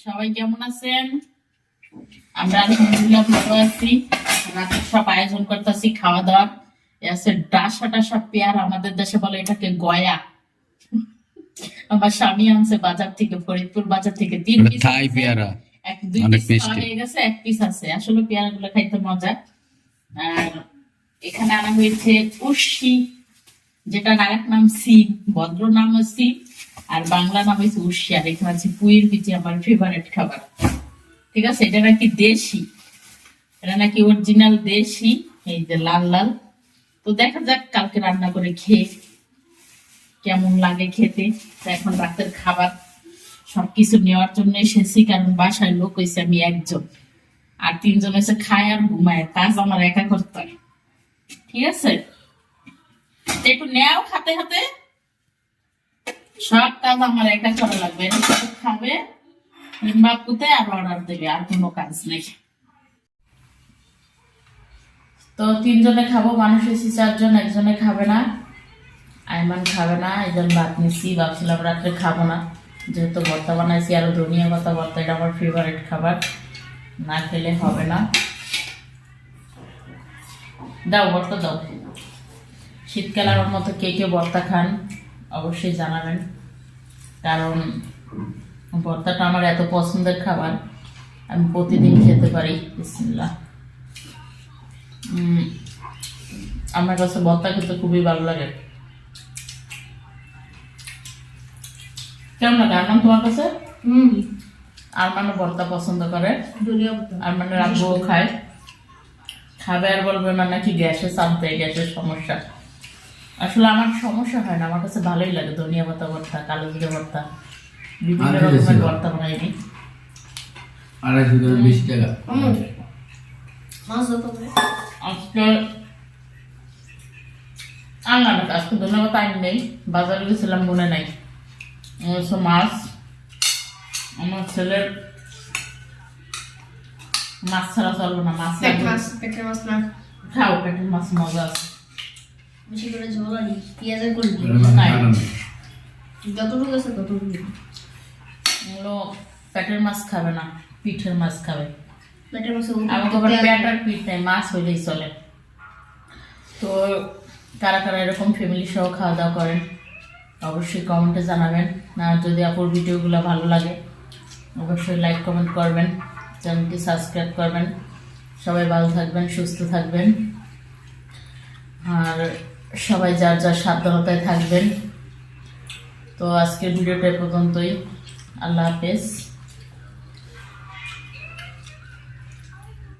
সবাই কেমন আছেন? আমরা আলহামদুলিল্লাহ ভালো আছি। রাতের সব আয়োজন করতেছি খাওয়া দাওয়ার। আছে ডাসা টাসা পেয়ার, আমাদের দেশে বলে এটাকে গয়া। আমার স্বামী আনছে বাজার থেকে, ফরিদপুর বাজার থেকে 3 পিস থাই পেয়ারা এক 2 অনেক পিস মিষ্টি। হয়ে গেছে, 1 পিস আছে। আসলে পেয়ারা গুলো খাইতে মজা। আর এখানে আনা হয়েছে উর্শি, যেটা আরেক নাম সিম, ভদ্র নাম সিম আর বাংলা নাম হয়েছে উর্শি। আর এখানে আছে পুইয়ের বিচি, আমার ফেভারিট খাবার। ঠিক আছে, এটা নাকি দেশি, এটা নাকি অরিজিনাল দেশি। এই যে লাল লাল। তো দেখা যাক কালকে রান্না করে খেয়ে কেমন লাগে খেতে। তো এখন রাতের খাবার সবকিছু নেওয়ার জন্য এসেছি, কারণ বাসায় লোক হয়েছে আমি একজন, আর 3 জন এসে খায় আর ঘুমায়, কাজ আমার একা করতে হয়। ঠিক আছে, তো একটু নেও খাতে খাতে, সব কাজ আমার একা করা লাগবে। এটা শুধু খাবে, বাপুতে আর অর্ডার দেবে, আর কোনো কাজ নেই। তো 3 জনে খাবো, মানুষ এসেছি 4 জন, একজনে খাবে না, আইমান খাবে না, এই জন্য ভাত নিচ্ছি। ভাবছিলাম রাত্রে খাবো না, যেহেতু ভর্তা বানাইছি, আরো ধনিয়া পাতা ভর্তা, এটা আমার ফেভারিট খাবার, না খেলে হবে না। দাও ভর্তা দাও। শীতকালে আমার মতো কে কে ভর্তা খান অবশ্যই জানাবেন, কারণ ভর্তাটা আমার এত পছন্দের খাবার, আমি প্রতিদিন খেতে পারি। বিসমিল্লাহ। আমার কাছে ভর্তা খেতে খুবই ভালো লাগে। কেমন লাগে আরমান তোমার কাছে? আরমানও ভর্তা পছন্দ করে, আরমানের আব্বুও খায়। খাবে আর বলবে না নাকি গ্যাসে চাপতে, গ্যাসের সমস্যা। আসলে আমার সমস্যা হয় না, আমার কাছে ভালোই লাগে ধনিয়া পাতা ভর্তা, কালো জিরে ভর্তা, বিভিন্ন রকমের ভর্তা বানাইনি। 220 টাকা। আজকে আনলাম না, আজকে ধনিয়া পাতা আনি নেই, বাজারে গেছিলাম মনে নাই। মাছ, আমার ছেলের মাছ ছাড়া চলবো না, মাছ খাও, পেটের মাছ মজা আছে। বেশি করে ঝোল আনি, পেঁয়াজের করে দিই। যতটুকু আছে ততটুকু। ওগুলো পেটের মাছ খাবে না, পিঠের মাছ খাবে। পেটের মাছে আমাকে আবার পেট আর পিঠ নেই, মাছ হইলেই চলে। তো কারা কারা এরকম ফ্যামিলি সহ খাওয়া দাওয়া করেন অবশ্যই কমেন্টে জানাবেন। না যদি আপুর ভিডিওগুলো ভালো লাগে অবশ্যই লাইক কমেন্ট করবেন, চ্যানেলটি সাবস্ক্রাইব করবেন। সবাই ভালো থাকবেন, সুস্থ থাকবেন, আর সবাই যার যার সাবধানতায় থাকবেন। তো আজকের ভিডিওটা এ পর্যন্তই। আল্লাহ হাফেজ।